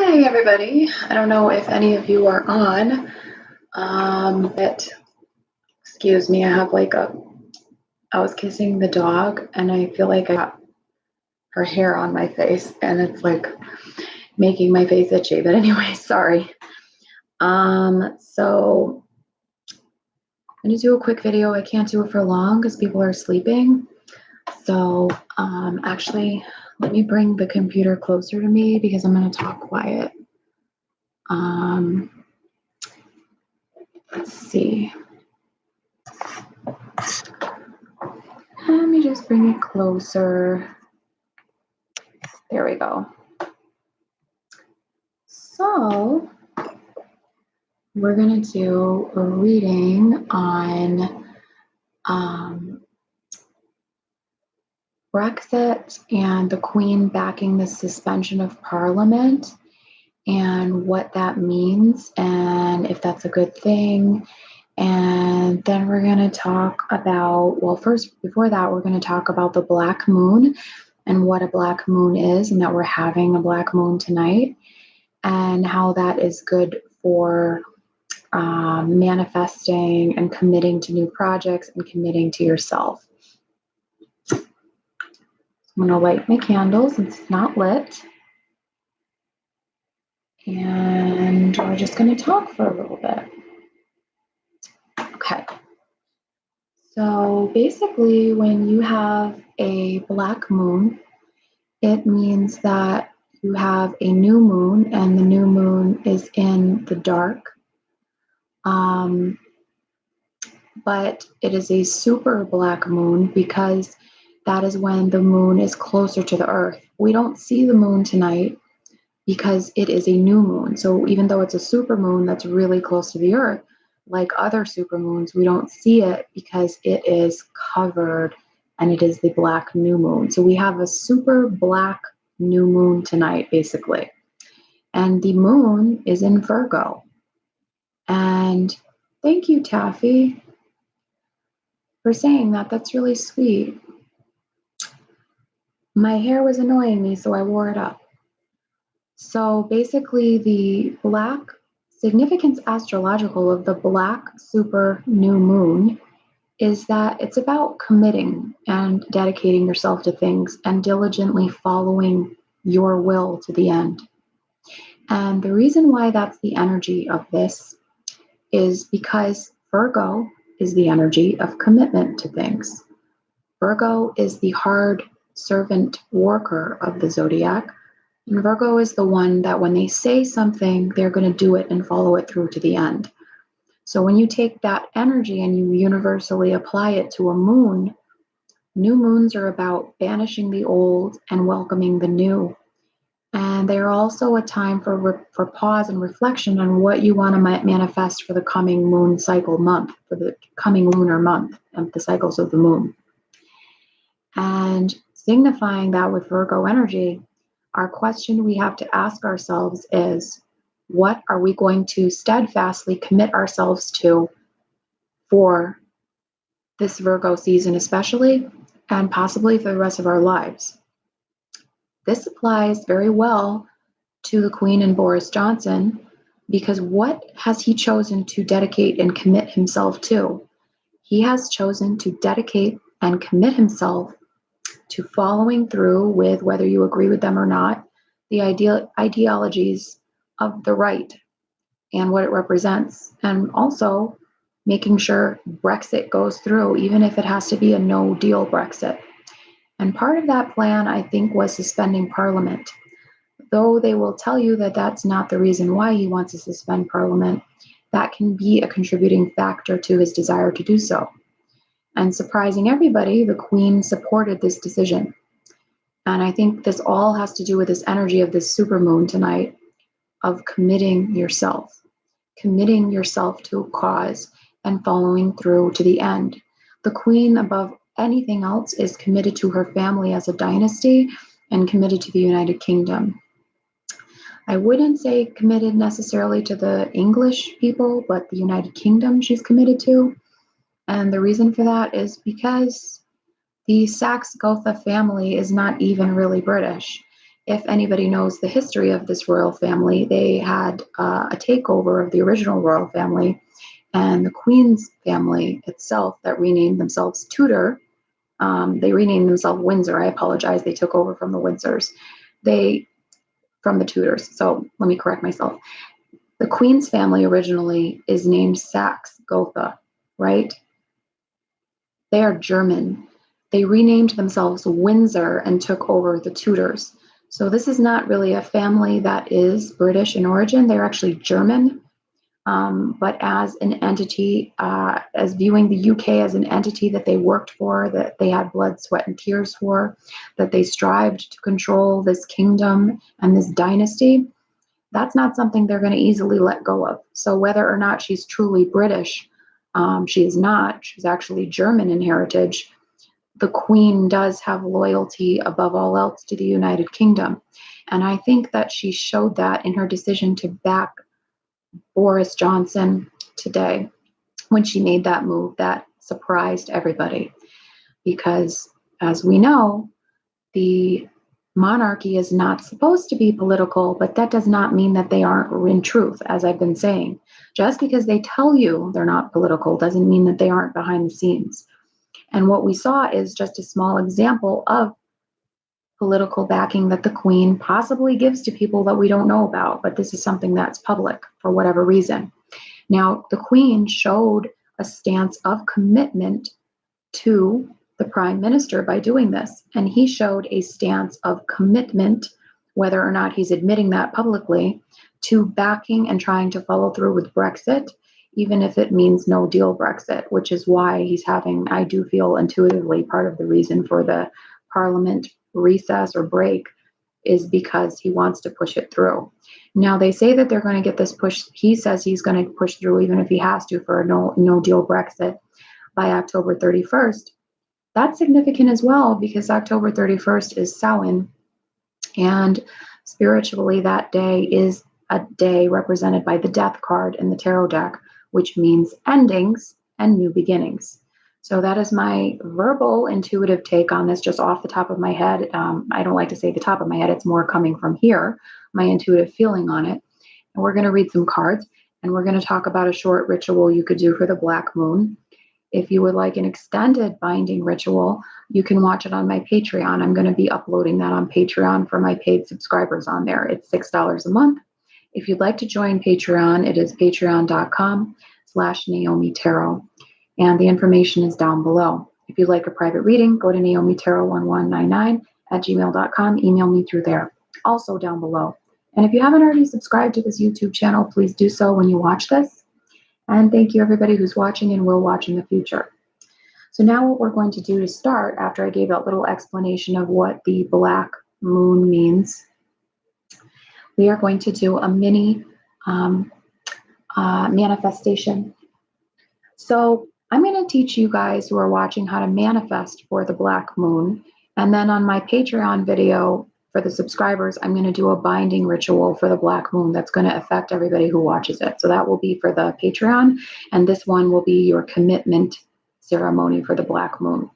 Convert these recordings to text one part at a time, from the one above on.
Hi, everybody. I don't know if any of you are on, but excuse me, I was kissing the dog and I feel like I got her hair on my face and it's like making my face itchy. But anyway, sorry. So I'm gonna do a quick video. I can't do it for long because people are sleeping. So actually, let me bring the computer closer to me because I'm gonna talk quiet. Let's see. Let me just bring it closer. There we go. So we're going to do a reading on Brexit and the Queen backing the suspension of Parliament and what that means and if that's a good thing. And then we're going to talk about, well, first, before that, we're going to talk about the black moon and what a black moon is and that we're having a black moon tonight and how that is good for manifesting and committing to new projects and committing to yourself. I'm going to light my candles. It's not lit. And we're just going to talk for a little bit. Okay. So basically, when you have a black moon, it means that you have a new moon and the new moon is in the dark. But it is a super black moon because that is when the moon is closer to the earth. We don't see the moon tonight because it is a new moon. So even though it's a super moon that's really close to the earth, like other super moons, we don't see it because it is covered and it is the black new moon. So we have a super black new moon tonight, basically. And the moon is in Virgo. And thank you, Taffy, for saying that. That's really sweet. My hair was annoying me, so I wore it up. So basically, the black significance astrological of the black super new moon is that it's about committing and dedicating yourself to things and diligently following your will to the end. And the reason why that's the energy of this is because Virgo is the energy of commitment to things. Virgo is the hard servant worker of the zodiac. And Virgo is the one that when they say something, they're going to do it and follow it through to the end. So when you take that energy and you universally apply it to a moon, new moons are about banishing the old and welcoming the new. And they're also a time for pause and reflection on what you want to manifest for the coming moon cycle month, for the coming lunar month of the cycles of the moon. And signifying that with Virgo energy, our question we have to ask ourselves is, what are we going to steadfastly commit ourselves to for this Virgo season especially, and possibly for the rest of our lives? This applies very well to the Queen and Boris Johnson, because what has he chosen to dedicate and commit himself to? He has chosen to dedicate and commit himself to following through with, whether you agree with them or not, the ideologies of the right and what it represents, and also making sure Brexit goes through, even if it has to be a no-deal Brexit. And part of that plan, I think, was suspending Parliament. Though they will tell you that that's not the reason why he wants to suspend Parliament, that can be a contributing factor to his desire to do so. And surprising everybody, the Queen supported this decision. And I think this all has to do with this energy of this supermoon tonight of committing yourself to a cause and following through to the end. The Queen, above anything else, is committed to her family as a dynasty and committed to the United Kingdom. I wouldn't say committed necessarily to the English people, but the United Kingdom she's committed to. And the reason for that is because the Saxe-Gotha family is not even really British. if anybody knows the history of this royal family, they had a takeover of the original royal family, and the Queen's family itself that renamed themselves Tudor. They renamed themselves Windsor. I apologize. They took over from the Windsors. From the Tudors. So let me correct myself. The Queen's family originally is named Saxe-Gotha, right? They are German. They renamed themselves Windsor and took over the Tudors. So this is not really a family that is British in origin. They're actually German. But as an entity, as viewing the UK as an entity that they worked for, that they had blood, sweat, and tears for, that they strived to control this kingdom and this dynasty, that's not something they're going to easily let go of. So whether or not she's truly British, she is not. She's actually German in heritage. The Queen does have loyalty above all else to the United Kingdom. And I think that she showed that in her decision to back Boris Johnson today when she made that move that surprised everybody. Because as we know, the monarchy is not supposed to be political, but that does not mean that they aren't in truth, as I've been saying. Just because they tell you they're not political doesn't mean that they aren't behind the scenes. And what we saw is just a small example of political backing that the Queen possibly gives to people that we don't know about, but this is something that's public for whatever reason. Now, the Queen showed a stance of commitment to the Prime Minister by doing this, and he showed a stance of commitment, whether or not he's admitting that publicly, to backing and trying to follow through with Brexit, even if it means no deal Brexit, which is why he's having, I do feel intuitively, part of the reason for the Parliament recess or break is because he wants to push it through. Now, they say that they're going to get this push. He says he's going to push through, even if he has to, for a no deal Brexit by October 31st. That's significant as well because October 31st is Samhain, and spiritually that day is a day represented by the death card in the tarot deck, which means endings and new beginnings. So that is my verbal intuitive take on this, just off the top of my head. I don't like to say the top of my head. It's more coming from here, my intuitive feeling on it. And we're going to read some cards, and we're going to talk about a short ritual you could do for the black moon. If you would like an extended binding ritual, you can watch it on my Patreon. I'm going to be uploading that on Patreon for my paid subscribers on there. It's $6 a month. If you'd like to join Patreon, it is patreon.com/Naomi Tarot. And the information is down below. If you'd like a private reading, go to naomitarot1199@gmail.com. Email me through there. Also down below. And if you haven't already subscribed to this YouTube channel, please do so when you watch this. And thank you everybody who's watching and will watch in the future. So now what we're going to do to start, after I gave that little explanation of what the black moon means, we are going to do a mini manifestation. So I'm going to teach you guys who are watching how to manifest for the black moon. And then on my Patreon video for the subscribers, I'm going to do a binding ritual for the black moon that's going to affect everybody who watches it. So that will be for the Patreon. And this one will be your commitment ceremony for the black moon.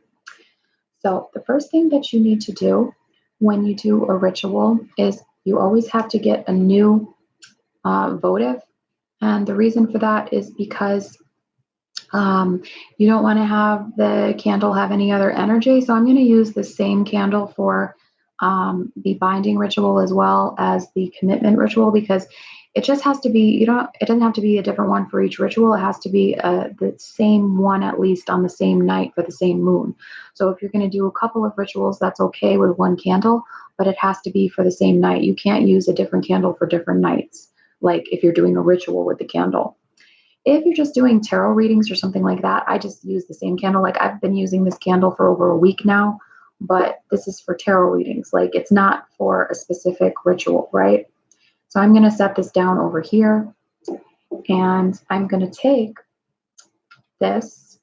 So the first thing that you need to do when you do a ritual is you always have to get a new votive. And the reason for that is because you don't want to have the candle have any other energy. So I'm going to use the same candle for the binding ritual as well as the commitment ritual, because it just has to be, it doesn't have to be a different one for each ritual. It has to be the same one, at least on the same night for the same moon. So if you're going to do a couple of rituals, that's okay with one candle, but it has to be for the same night. You can't use a different candle for different nights, like if you're doing a ritual with the candle. If you're just doing tarot readings or something like that, I just use the same candle. Like I've been using this candle for over a week now, but this is for tarot readings. Like it's not for a specific ritual, right? So I'm going to set this down over here, and I'm going to take this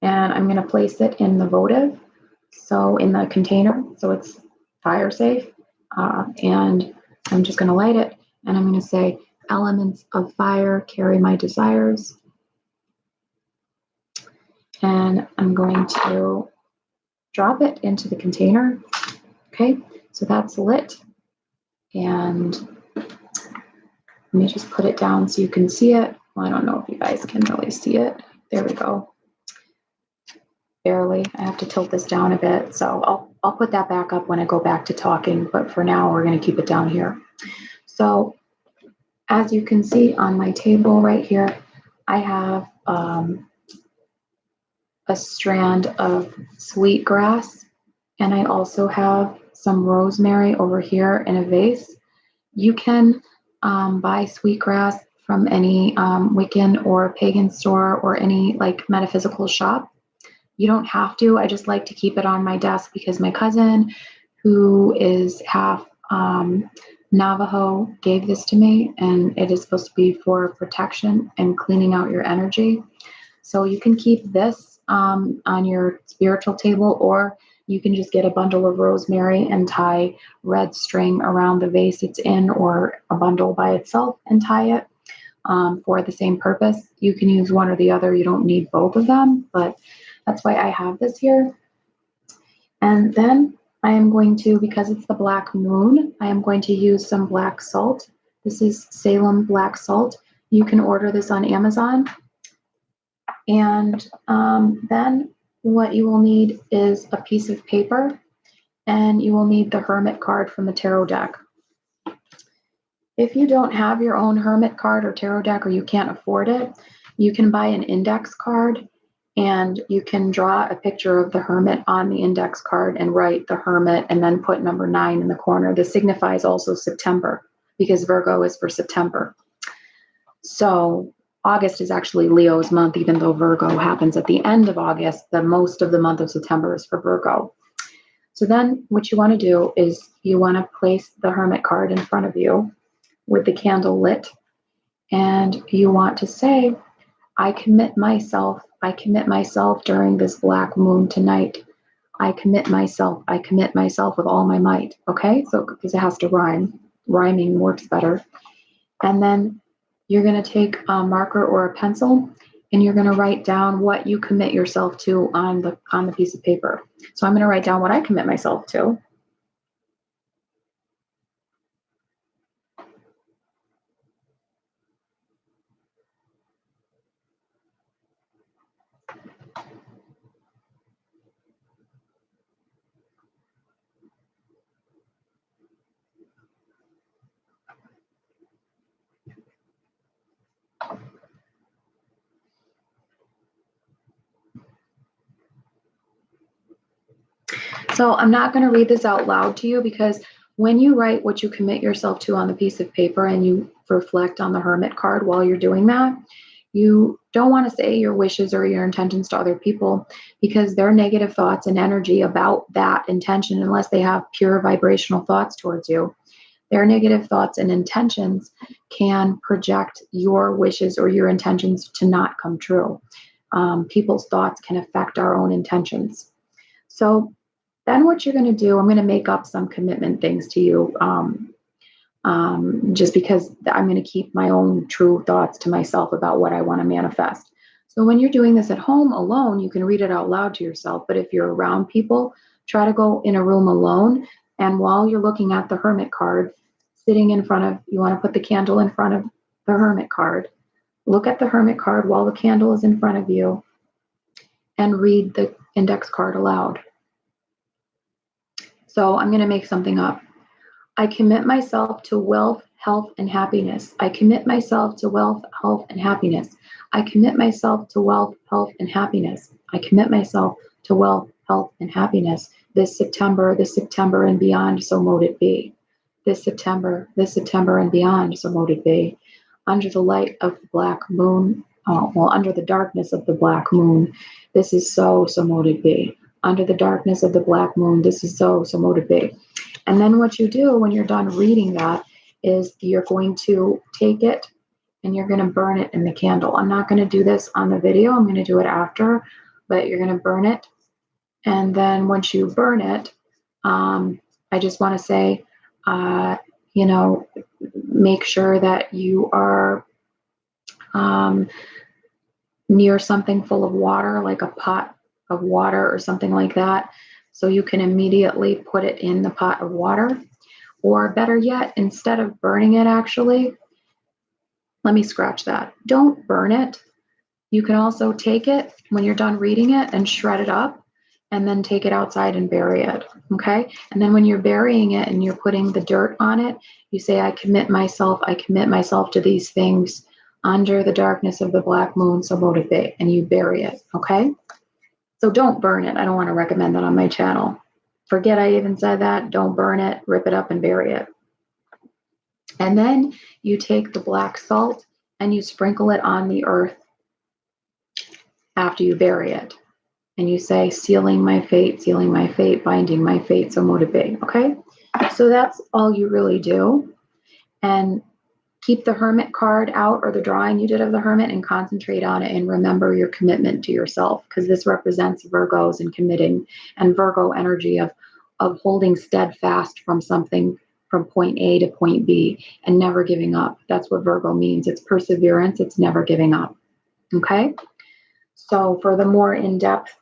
and I'm going to place it in the votive. So in the container, so it's fire safe. And I'm just going to light it, and I'm going to say, elements of fire carry my desires. And I'm going to drop it into the container. Okay, so that's lit. And let me just put it down so you can see it. Well, I don't know if you guys can really see it. There we go. Barely. I have to tilt this down a bit. So I'll put that back up when I go back to talking. But for now, we're going to keep it down here. So as you can see on my table right here, I have a strand of sweetgrass, and I also have some rosemary over here in a vase. You can buy sweetgrass from any Wiccan or pagan store or any like metaphysical shop. You don't have to. I just like to keep it on my desk because my cousin, who is half Navajo, gave this to me, and it is supposed to be for protection and cleaning out your energy. So you can keep this on your spiritual table, or you can just get a bundle of rosemary and tie red string around the vase it's in, or a bundle by itself and tie it for the same purpose. You can use one or the other. You don't need both of them, but that's why I have this here. And then I am going to, because it's the black moon, I am going to use some black salt. This is Salem black salt. You can order this on Amazon. And then what you will need is a piece of paper, and you will need the Hermit card from the tarot deck. If you don't have your own Hermit card or tarot deck, or you can't afford it, you can buy an index card, and you can draw a picture of the Hermit on the index card and write the Hermit and then put number 9 in the corner. This signifies also September, because Virgo is for September. So August is actually Leo's month, even though Virgo happens at the end of August. The most of the month of September is for Virgo. So then what you want to do is you want to place the Hermit card in front of you with the candle lit, and you want to say, I commit myself during this black moon tonight. I commit myself with all my might. Okay, so because it has to rhyme. Rhyming works better. And then you're going to take a marker or a pencil, and you're going to write down what you commit yourself to on the piece of paper. So I'm going to write down what I commit myself to. So I'm not going to read this out loud to you, because when you write what you commit yourself to on the piece of paper and you reflect on the Hermit card while you're doing that, you don't want to say your wishes or your intentions to other people, because their negative thoughts and energy about that intention, unless they have pure vibrational thoughts towards you, their negative thoughts and intentions can project your wishes or your intentions to not come true. People's thoughts can affect our own intentions. So then what you're going to do, I'm going to make up some commitment things to you, just because I'm going to keep my own true thoughts to myself about what I want to manifest. So when you're doing this at home alone, you can read it out loud to yourself. But if you're around people, try to go in a room alone. And while you're looking at the Hermit card, sitting in front of, you want to put the candle in front of the Hermit card. Look at the Hermit card while the candle is in front of you, and read the index card aloud. So I'm going to make something up. I commit myself to wealth, health, and happiness. I commit myself to wealth, health, and happiness. I commit myself to wealth, health, and happiness. I commit myself to wealth, health, and happiness. This September, and beyond, so mote it be. This September, and beyond, so mote it be. Under the light of the black moon, under the darkness of the black moon, this is so mote it be. Under the darkness of the black moon, this is so mote it be. And then what you do when you're done reading that is you're going to take it and you're going to burn it in the candle. I'm not going to do this on the video. I'm going to do it after, but you're going to burn it. And then once you burn it, I just want to say, make sure that you are near something full of water, like a pot of water or something like that, so you can immediately put it in the pot of water. Or better yet, instead of burning it, actually, let me scratch that. Don't burn it. You can also take it when you're done reading it and shred it up and then take it outside and bury it. Okay. And then when you're burying it and you're putting the dirt on it, you say, I commit myself to these things under the darkness of the black moon, so motivate, and you bury it. Okay. So don't burn it. I don't want to recommend that on my channel. Forget I even said that. Don't burn it, rip it up and bury it. And then you take the black salt and you sprinkle it on the earth after you bury it. And you say, sealing my fate, binding my fate, so motivate. Okay. So that's all you really do. And keep the hermit card out, or the drawing you did of the hermit, and concentrate on it and remember your commitment to yourself, because this represents Virgos and committing, and Virgo energy of holding steadfast from something, from point A to point B, and never giving up. That's what Virgo means. It's perseverance. It's never giving up. Okay. So for the more in-depth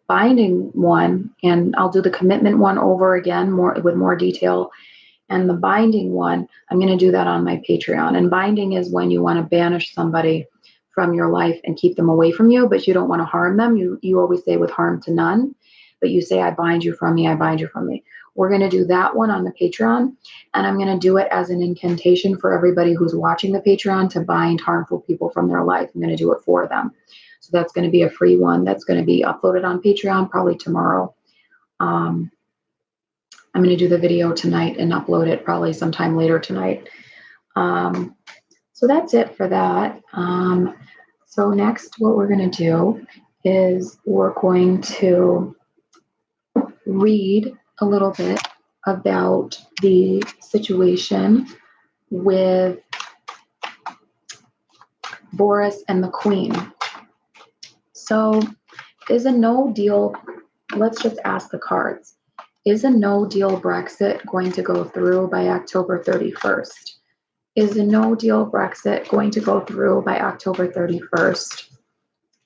binding one, and I'll do the commitment one over again with more detail. And the binding one, I'm going to do that on my Patreon. And binding is when you want to banish somebody from your life and keep them away from you, but you don't want to harm them. You always say with harm to none, but you say, I bind you from me, I bind you from me. We're going to do that one on the Patreon. And I'm going to do it as an incantation for everybody who's watching the Patreon to bind harmful people from their life. I'm going to do it for them. So that's going to be a free one that's going to be uploaded on Patreon probably tomorrow. I'm going to do the video tonight and upload it probably sometime later tonight. So that's it for that. So next, what we're going to do is we're going to read a little bit about the situation with Boris and the Queen. So is a no deal, let's just ask the cards. Is a no deal Brexit going to go through by October 31st? Is a no deal Brexit going to go through by October 31st?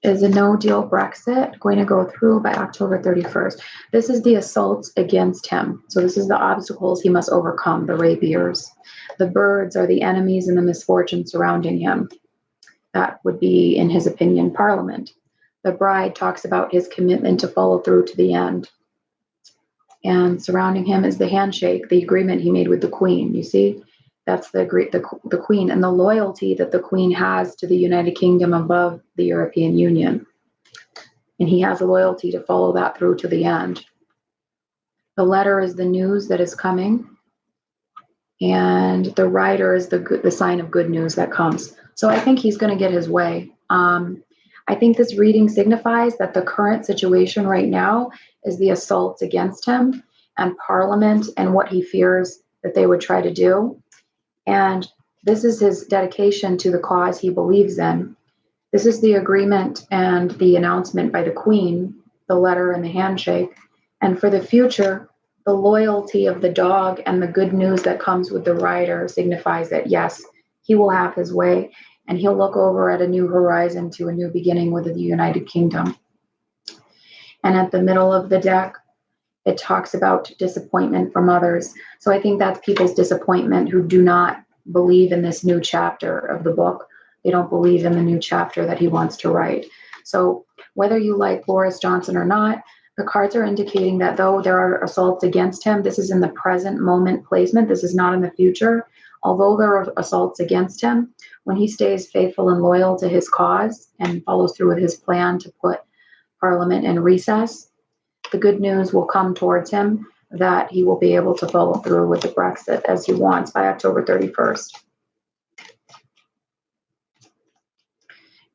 Is a no deal Brexit going to go through by October 31st? This is the assaults against him. So this is the obstacles he must overcome, the rapiers. The birds are the enemies and the misfortune surrounding him. That would be, in his opinion, Parliament. The bride talks about his commitment to follow through to the end. And surrounding him is the handshake, the agreement he made with the Queen. You see, that's the Queen, and the loyalty that the Queen has to the United Kingdom above the European Union. And he has a loyalty to follow that through to the end. The letter is the news that is coming, and the rider is the sign of good news that comes. So I think he's going to get his way. I think this reading signifies that the current situation right now is the assaults against him and Parliament and what he fears that they would try to do. And this is his dedication to the cause he believes in. This is the agreement and the announcement by the Queen, the letter and the handshake. And for the future, the loyalty of the dog and the good news that comes with the rider signifies that, yes, he will have his way, and he'll look over at a new horizon to a new beginning with the United Kingdom. And at the middle of the deck, it talks about disappointment from others. So I think that's people's disappointment who do not believe in this new chapter of the book. They don't believe in the new chapter that he wants to write. So whether you like Boris Johnson or not, the cards are indicating that though there are assaults against him, this is in the present moment placement. This is not in the future. Although there are assaults against him, when he stays faithful and loyal to his cause and follows through with his plan to put Parliament in recess, the good news will come towards him that he will be able to follow through with the Brexit as he wants by October 31st.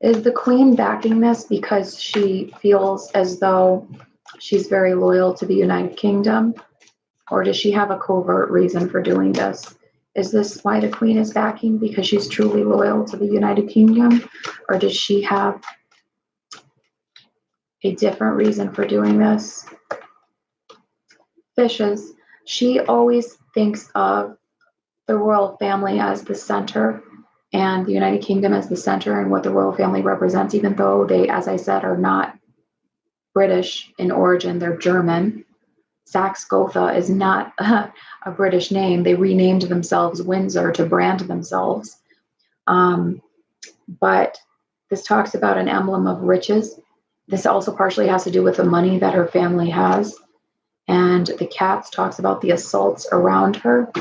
Is the Queen backing this because she feels as though she's very loyal to the United Kingdom? Or does she have a covert reason for doing this? Is this why the Queen is backing? Because she's truly loyal to the United Kingdom? Or does she have a different reason for doing this? Fishes. She always thinks of the royal family as the center and the United Kingdom as the center and what the royal family represents, even though they, as I said, are not British in origin, they're German. Saxe-Gotha is not a British name. They renamed themselves Windsor to brand themselves. But this talks about an emblem of riches. This also partially has to do with the money that her family has. And the cats talks about the assaults around her.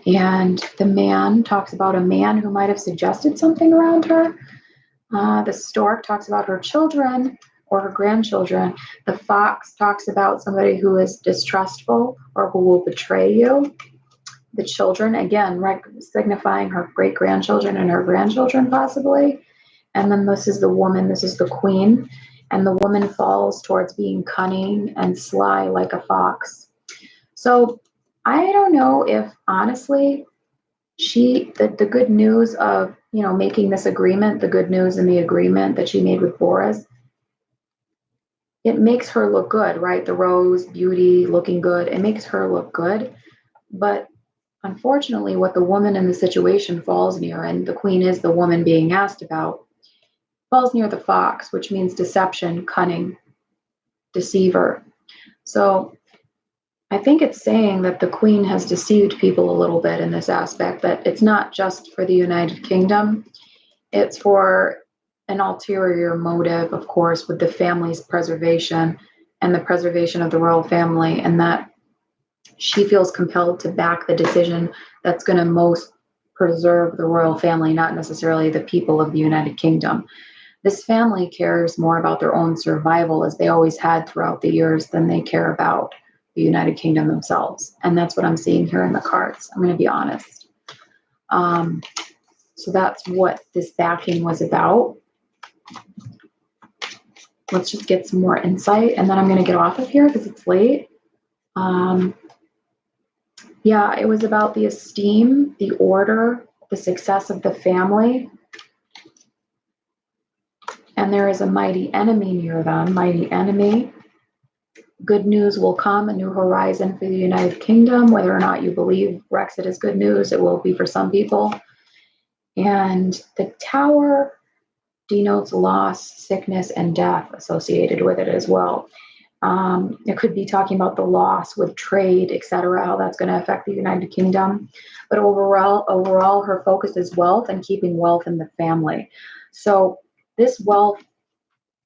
And the man talks about a man who might have suggested something around her. The stork talks about her children or her grandchildren. The fox talks about somebody who is distrustful or who will betray you. The children, again, signifying her great-grandchildren and her grandchildren possibly. And then this is the woman, this is the queen. And the woman falls towards being cunning and sly like a fox. So I don't know if, honestly, the good news of, making this agreement, the good news in the agreement that she made with Boris, it makes her look good, right? The rose, beauty, looking good, it makes her look good. But unfortunately, what the woman in the situation falls near, and the queen is the woman being asked about, falls near the fox, which means deception, cunning, deceiver. So I think it's saying that the queen has deceived people a little bit in this aspect, that it's not just for the United Kingdom, it's for an ulterior motive, of course, with the family's preservation and the preservation of the royal family, and that she feels compelled to back the decision that's going to most preserve the royal family, not necessarily the people of the United Kingdom. This family cares more about their own survival, as they always had throughout the years, than they care about the United Kingdom themselves. And that's what I'm seeing here in the cards. I'm going to be honest. So that's what this backing was about. Let's just get some more insight, and then I'm going to get off of here because it's late. Yeah, it was about the esteem, the order, the success of the family. And there is a mighty enemy near them, mighty enemy. Good news will come, a new horizon for the United Kingdom. Whether or not you believe Brexit is good news, it will be for some people. And the tower denotes loss, sickness, and death associated with it as well. It could be talking about the loss with trade, etc., how that's going to affect the United Kingdom. But overall, her focus is wealth and keeping wealth in the family. So this wealth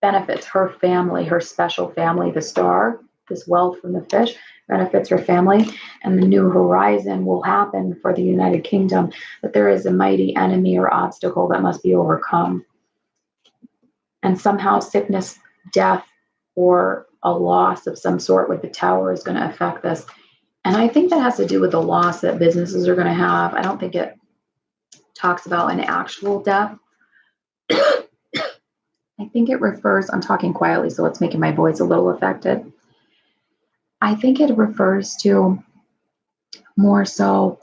benefits her family, her special family, the star. This wealth from the fish benefits her family, and the new horizon will happen for the United Kingdom. But there is a mighty enemy or obstacle that must be overcome. And somehow sickness, death, or a loss of some sort with the tower is going to affect this. And I think that has to do with the loss that businesses are going to have. I don't think it talks about an actual death. I think it refers, I'm talking quietly, so it's making my voice a little affected. I think it refers to more so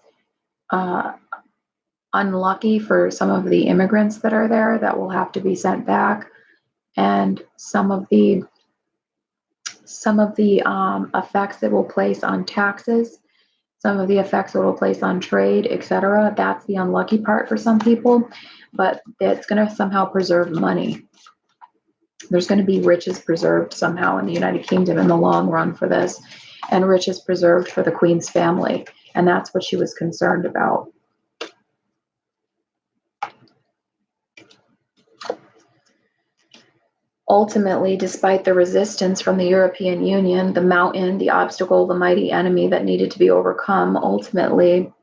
unlucky for some of the immigrants that are there that will have to be sent back, and some of the effects it will place on taxes, some of the effects it will place on trade, etc. That's the unlucky part for some people, but it's going to somehow preserve money. There's going to be riches preserved somehow in the United Kingdom in the long run for this, and riches preserved for the Queen's family. And that's what she was concerned about. Ultimately, despite the resistance from the European Union, the mountain, the obstacle, the mighty enemy that needed to be overcome, ultimately,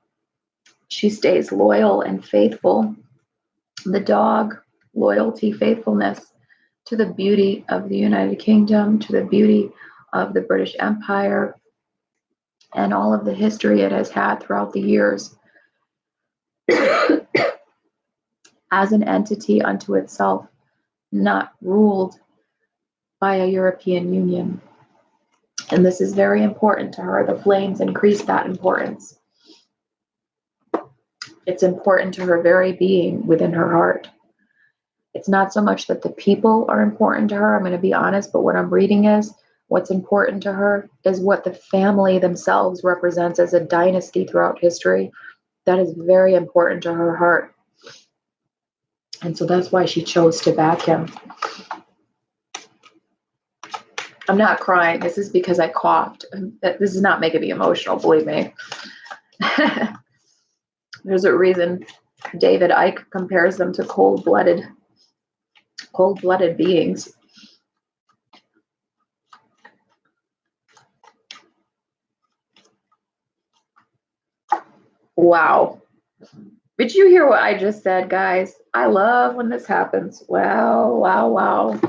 she stays loyal and faithful. The dog, loyalty, faithfulness to the beauty of the United Kingdom, to the beauty of the British Empire, and all of the history it has had throughout the years as an entity unto itself, not ruled by a European Union. And this is very important to her. The flames increase that importance. It's important to her very being within her heart. It's not so much that the people are important to her, I'm going to be honest, but what I'm reading is what's important to her is what the family themselves represents as a dynasty throughout history. That is very important to her heart. And so that's why she chose to back him. I'm not crying. This is because I coughed. This is not making me emotional, believe me. There's a reason David Icke compares them to cold-blooded beings. Wow. Did you hear what I just said, guys? I love when this happens. Wow, wow, wow.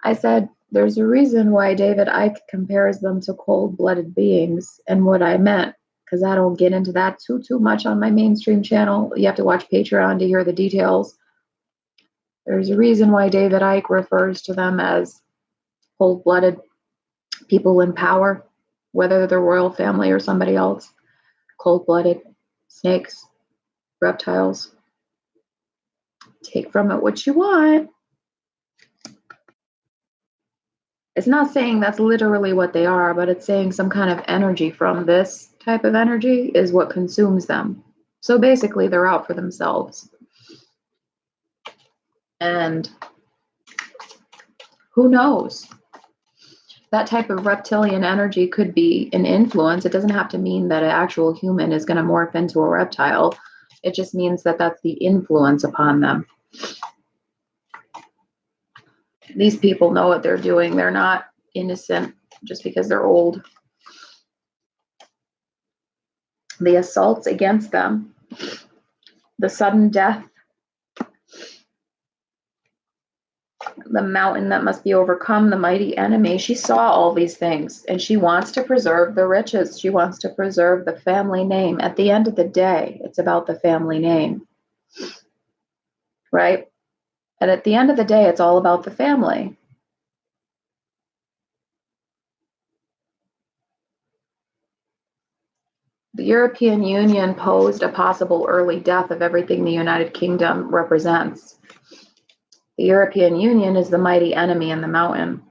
I said, there's a reason why David Icke compares them to cold-blooded beings, and what I meant, because I don't get into that too much on my mainstream channel. You have to watch Patreon to hear the details. There's a reason why David Icke refers to them as cold-blooded people in power, whether they're royal family or somebody else. Cold-blooded, snakes, reptiles. Take from it what you want. It's not saying that's literally what they are, but it's saying some kind of energy from this type of energy is what consumes them. So basically, they're out for themselves. And who knows? That type of reptilian energy could be an influence. It doesn't have to mean that an actual human is going to morph into a reptile. It just means that that's the influence upon them. These people know what they're doing. They're not innocent just because they're old. The assaults against them, the sudden death, the mountain that must be overcome, the mighty enemy. She saw all these things, and she wants to preserve the riches. She wants to preserve the family name. At the end of the day, it's about the family name, right? And at the end of the day, it's all about the family. The European Union posed a possible early death of everything the United Kingdom represents. The European Union is the mighty enemy in the mountain.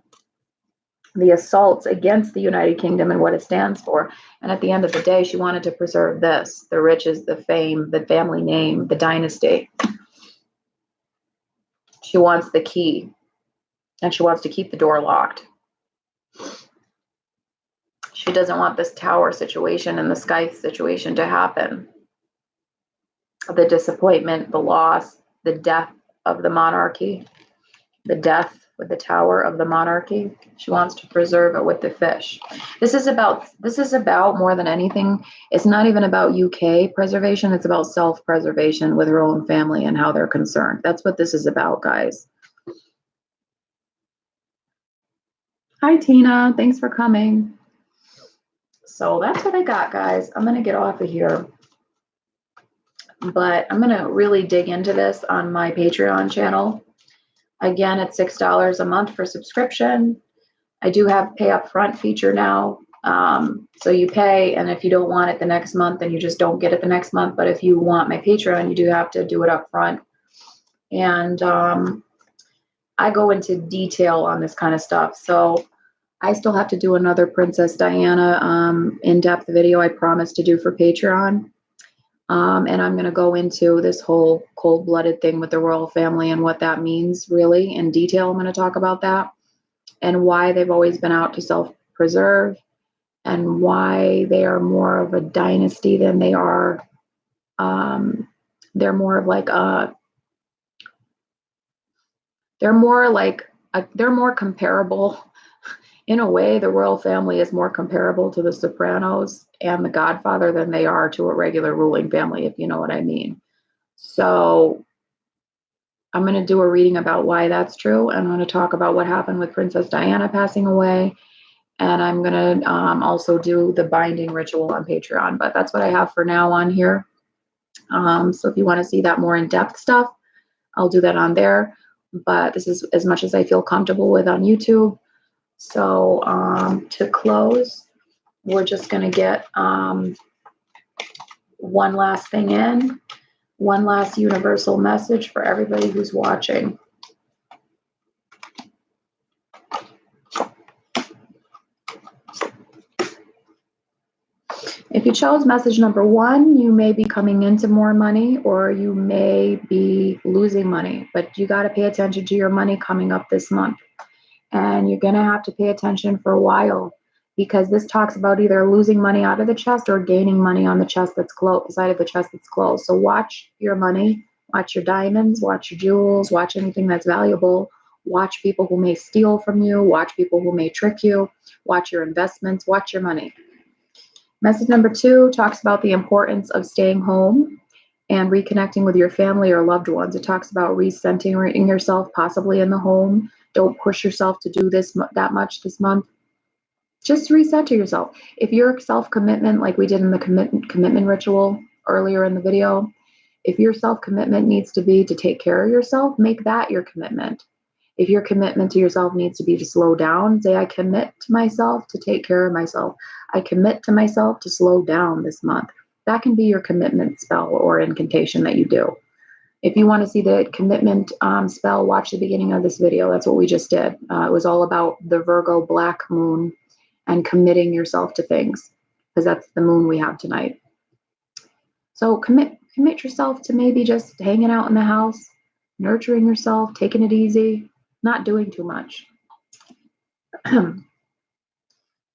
The assaults against the United Kingdom and what it stands for. And at the end of the day, she wanted to preserve this, the riches, the fame, the family name, the dynasty. She wants the key, and she wants to keep the door locked. She doesn't want this tower situation and the Skype situation to happen. The disappointment, the loss, the death of the monarchy, the death with the tower of the monarchy. She wants to preserve it with the fish. This is about more than anything. It's not even about UK preservation. It's about self-preservation with her own family and how they're concerned. That's what this is about, guys. Hi, Tina. Thanks for coming. So that's what I got, guys. I'm going to get off of here. But I'm going to really dig into this on my Patreon channel. Again, it's $6 a month for subscription. I do have pay up front feature now. So you pay, and if you don't want it the next month, then you just don't get it the next month. But if you want my Patreon, you do have to do it up front. And I go into detail on this kind of stuff. So I still have to do another Princess Diana in-depth video I promised to do for Patreon. And I'm going to go into this whole cold-blooded thing with the royal family and what that means really in detail. I'm going to talk about that and why they've always been out to self-preserve and why they are more of a dynasty than they are. They're more of like they're more comparable. In a way, the royal family is more comparable to the Sopranos and the Godfather than they are to a regular ruling family, if you know what I mean. So I'm going to do a reading about why that's true. And I'm going to talk about what happened with Princess Diana passing away. And I'm going to also do the binding ritual on Patreon. But that's what I have for now on here. So if you want to see that more in-depth stuff, I'll do that on there. But this is as much as I feel comfortable with on YouTube. So to close, we're just going to get one last thing in, one last universal message for everybody who's watching. If you chose message number 1, you may be coming into more money or you may be losing money, but you got to pay attention to your money coming up this month. and you're going to have to pay attention for a while, because this talks about either losing money out of the chest or gaining money on the chest that's closed, the side of the chest that's closed. So watch your money, watch your diamonds, watch your jewels, watch anything that's valuable, watch people who may steal from you, watch people who may trick you, watch your investments, watch your money. Message number 2 talks about the importance of staying home and reconnecting with your family or loved ones. It talks about recentering yourself, possibly in the home. Don't push yourself to do this that much this month. Just recenter yourself. If your self-commitment, like we did in the commitment ritual earlier in the video, if your self-commitment needs to be to take care of yourself, make that your commitment. If your commitment to yourself needs to be to slow down, say, I commit to myself to take care of myself. I commit to myself to slow down this month. That can be your commitment spell or incantation that you do. If you want to see the commitment spell, watch the beginning of this video. That's what we just did. It was all about the Virgo black moon and committing yourself to things, because that's the moon we have tonight. So commit yourself to maybe just hanging out in the house, nurturing yourself, taking it easy, not doing too much.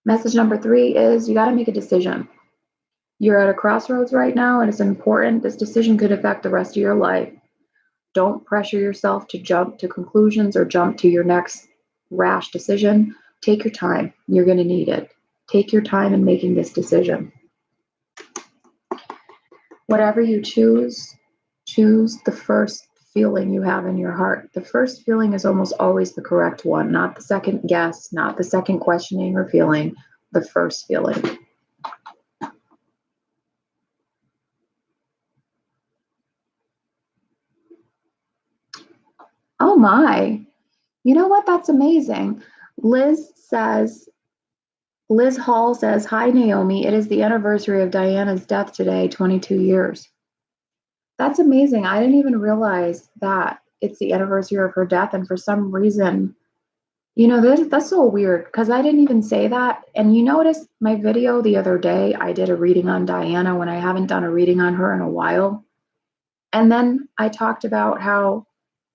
Message number 3 is you got to make a decision. You're at a crossroads right now, and it's important. This decision could affect the rest of your life. Don't pressure yourself to jump to conclusions or jump to your next rash decision. Take your time. You're going to need it. Take your time in making this decision. Whatever you choose, choose the first feeling you have in your heart. The first feeling is almost always the correct one, not the second guess, not the second questioning or feeling, the first feeling. Oh my. You know what? That's amazing. Liz Hall says, hi, Naomi. It is the anniversary of Diana's death today, 22 years. That's amazing. I didn't even realize that it's the anniversary of her death. And for some reason, you know, that's so weird, because I didn't even say that. And you noticed my video the other day, I did a reading on Diana when I haven't done a reading on her in a while. And then I talked about how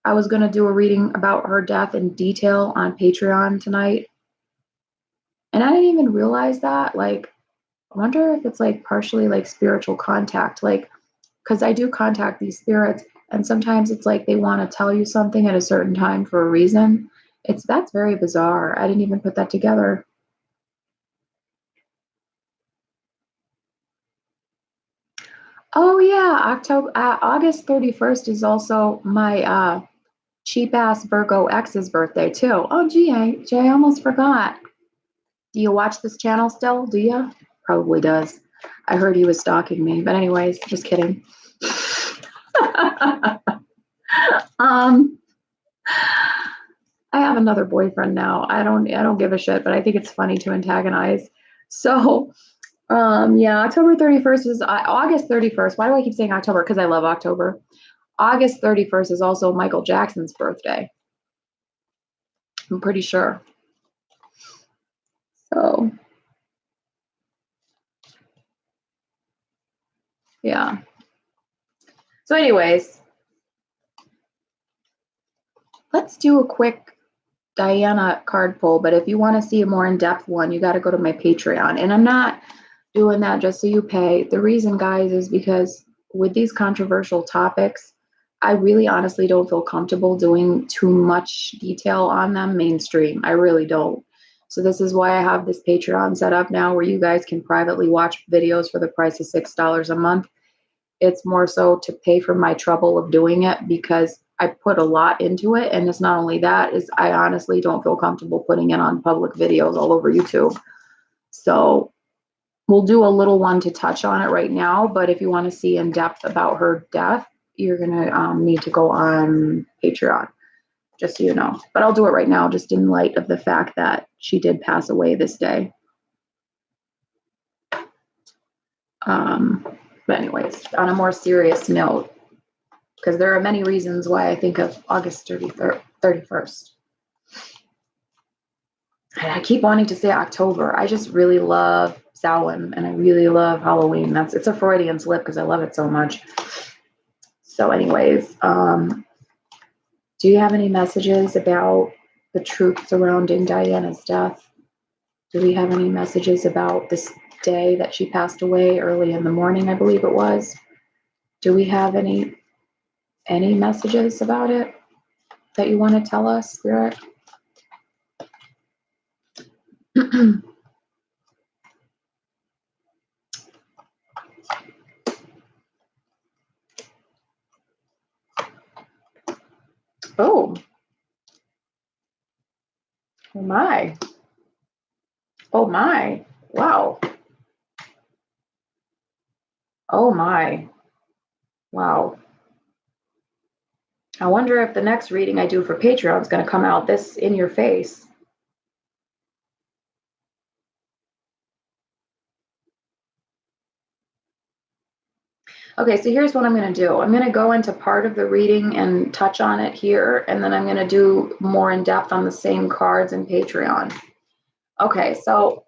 I was going to do a reading about her death in detail on Patreon tonight. And I didn't even realize that. Like, I wonder if it's like partially like spiritual contact, like, because I do contact these spirits, and sometimes it's like they want to tell you something at a certain time for a reason. That's very bizarre. I didn't even put that together. Oh yeah, August 31st is also my cheap ass Virgo ex's birthday too. Oh gee, I almost forgot. Do you watch this channel still? Do you? Probably does. I heard he was stalking me, but anyways, just kidding. I have another boyfriend now. I don't give a shit, but I think it's funny to antagonize. So, yeah, October 31st is August 31st. Why do I keep saying October? Because I love October. August 31st is also Michael Jackson's birthday. I'm pretty sure. So, yeah. So anyways, let's do a quick Diana card pull. But if you want to see a more in-depth one, you got to go to my Patreon. And I'm not doing that just so you pay. The reason, guys, is because with these controversial topics, I really honestly don't feel comfortable doing too much detail on them mainstream. I really don't. So this is why I have this Patreon set up now, where you guys can privately watch videos for the price of $6 a month. It's more so to pay for my trouble of doing it, because I put a lot into it. And it's not only that, is I honestly don't feel comfortable putting it on public videos all over YouTube. So we'll do a little one to touch on it right now, but if you want to see in depth about her death, you're going to need to go on Patreon, just so you know. But I'll do it right now, just in light of the fact that she did pass away this day. But anyways, on a more serious note, because there are many reasons why I think of August 31st. And I keep wanting to say October. I just really love Samhain, and I really love Halloween. It's a Freudian slip because I love it so much. So anyways, do you have any messages about the truth surrounding Diana's death? Do we have any messages about this day that she passed away early in the morning, I believe it was? Do we have any messages about it that you want to tell us, Spirit? Oh, oh my. Oh my. Wow. Oh my. Wow. I wonder if the next reading I do for Patreon is going to come out this in your face. Okay, so here's what I'm going to do. I'm going to go into part of the reading and touch on it here, and then I'm going to do more in depth on the same cards in Patreon. Okay, so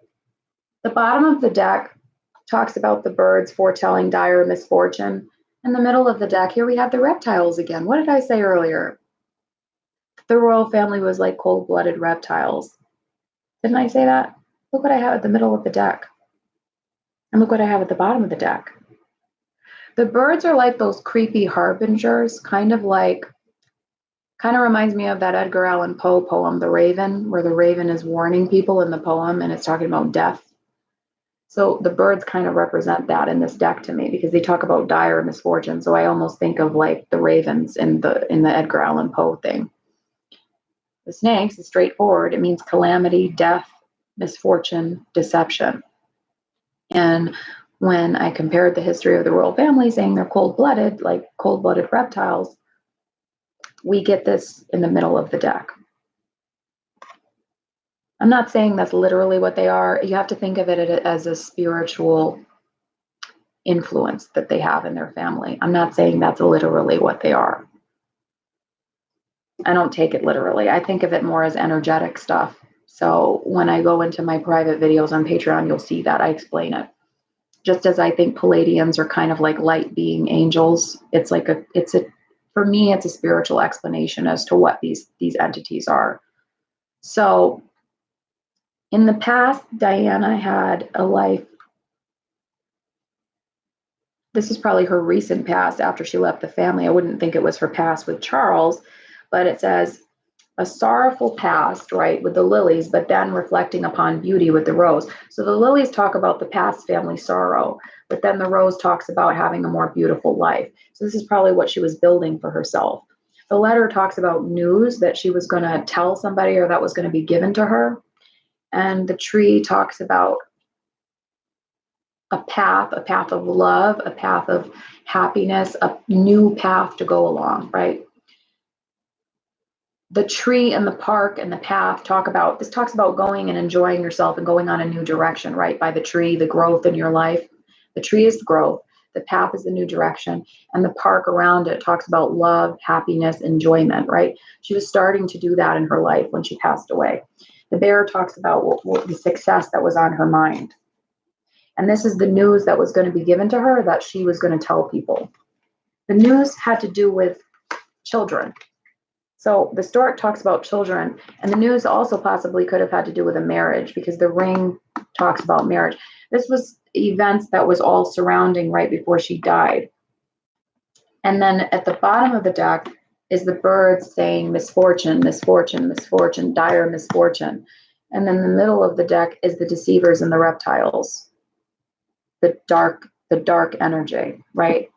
the bottom of the deck talks about the birds foretelling dire misfortune. In the middle of the deck, here we have the reptiles again. What did I say earlier? The royal family was like cold-blooded reptiles. Didn't I say that? Look what I have at the middle of the deck. And look what I have at the bottom of the deck. The birds are like those creepy harbingers, kind of reminds me of that Edgar Allan Poe poem, The Raven, where the raven is warning people in the poem and it's talking about death. So the birds kind of represent that in this deck to me because they talk about dire misfortune. So I almost think of like the ravens in the Edgar Allan Poe thing. The snakes is straightforward. It means calamity, death, misfortune, deception. And when I compared the history of the royal family, saying they're cold-blooded, like cold-blooded reptiles, we get this in the middle of the deck. I'm not saying that's literally what they are. You have to think of it as a spiritual influence that they have in their family. I'm not saying that's literally what they are. I don't take it literally. I think of it more as energetic stuff. So when I go into my private videos on Patreon, you'll see that I explain it. Just as I think Palladians are kind of like light being angels, for me, it's a spiritual explanation as to what these entities are. So in the past, Diana had a life. This is probably her recent past after she left the family. I wouldn't think it was her past with Charles, but it says a sorrowful past, right, with the lilies, but then reflecting upon beauty with the rose. So the lilies talk about the past family sorrow, but then the rose talks about having a more beautiful life. So this is probably what she was building for herself. The letter talks about news that she was going to tell somebody or that was going to be given to her. And the tree talks about a path of love, a path of happiness, a new path to go along, right? The tree and the park and the path talks about going and enjoying yourself and going on a new direction, right? By the tree, the growth in your life. The tree is the growth, the path is the new direction, and the park around it talks about love, happiness, enjoyment, right? She was starting to do that in her life when she passed away. The bear talks about the success that was on her mind. And this is the news that was going to be given to her that she was going to tell people. The news had to do with children. So the stork talks about children, and the news also possibly could have had to do with a marriage because the ring talks about marriage. This was events that was all surrounding right before she died. And then at the bottom of the deck is the birds saying misfortune, misfortune, misfortune, dire misfortune. And then the middle of the deck is the deceivers and the reptiles, the dark energy, right?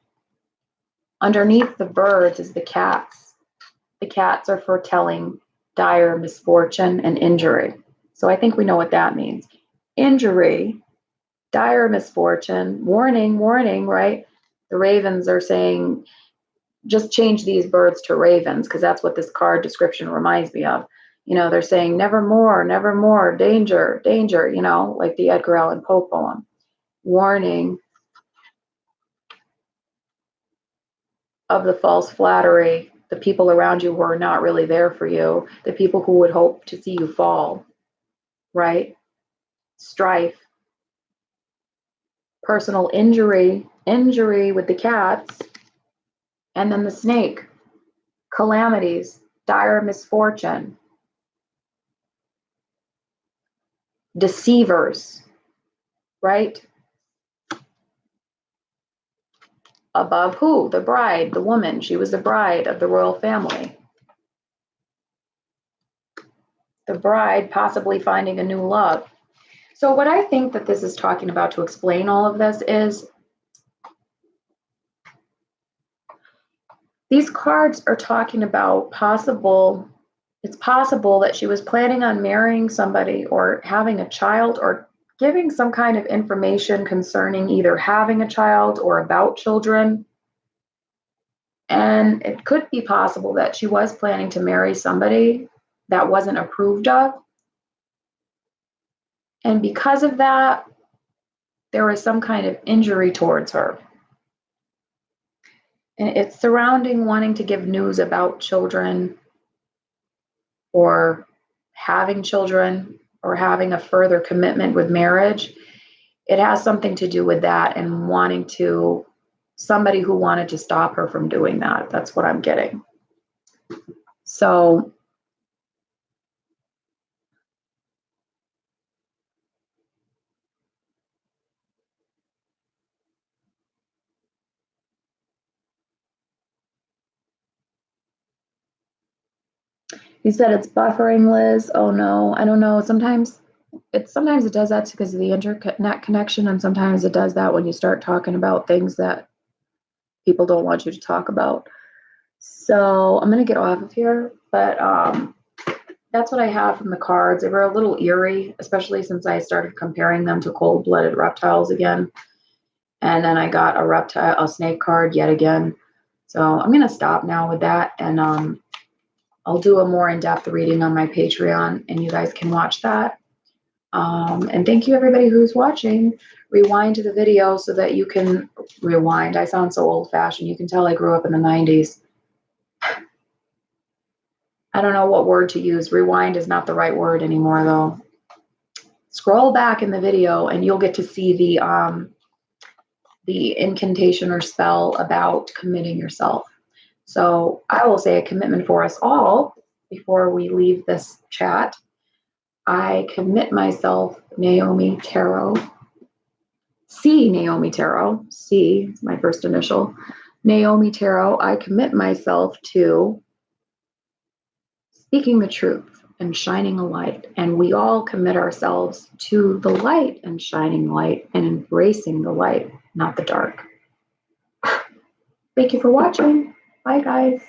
Underneath the birds is the cats. The cats are foretelling dire misfortune and injury. So I think we know what that means. Injury, dire misfortune, warning, warning, right? The ravens are saying, just change these birds to ravens, because that's what this card description reminds me of. You know, they're saying never more, danger, danger, you know, like the Edgar Allan Poe poem. Warning of the false flattery, the people around you who are not really there for you, the people who would hope to see you fall, right? Strife, personal injury with the cats, and then the snake, calamities, dire misfortune, deceivers, right? Above who? The bride, the woman. She was the bride of the royal family. The bride possibly finding a new love. So what I think that this is talking about to explain all of this is these cards are talking about it's possible that she was planning on marrying somebody or having a child or giving some kind of information concerning either having a child or about children. And it could be possible that she was planning to marry somebody that wasn't approved of. And because of that, there was some kind of injury towards her. And it's surrounding wanting to give news about children or having children or having a further commitment with marriage. It has something to do with that and wanting to, somebody who wanted to stop her from doing that. That's what I'm getting. So you said it's buffering, Liz. Oh no, I don't know. Sometimes it does that because of the internet connection, and sometimes it does that when you start talking about things that people don't want you to talk about. So I'm gonna get off of here, but that's what I have from the cards. They were a little eerie, especially since I started comparing them to cold-blooded reptiles again. And then I got a snake card yet again. So I'm gonna stop now with that, and I'll do a more in-depth reading on my Patreon, and you guys can watch that. And thank you everybody who's watching. Rewind to the video so that you can rewind. I sound so old-fashioned. You can tell I grew up in the 90s. I don't know what word to use. Rewind is not the right word anymore, though. Scroll back in the video, and you'll get to see the incantation or spell about committing yourself. So I will say a commitment for us all before we leave this chat. I commit myself, Naomi Tarot. C, Naomi Tarot. C is my first initial. Naomi Tarot, I commit myself to speaking the truth and shining a light. And we all commit ourselves to the light and shining light and embracing the light, not the dark. Thank you for watching. Bye, guys.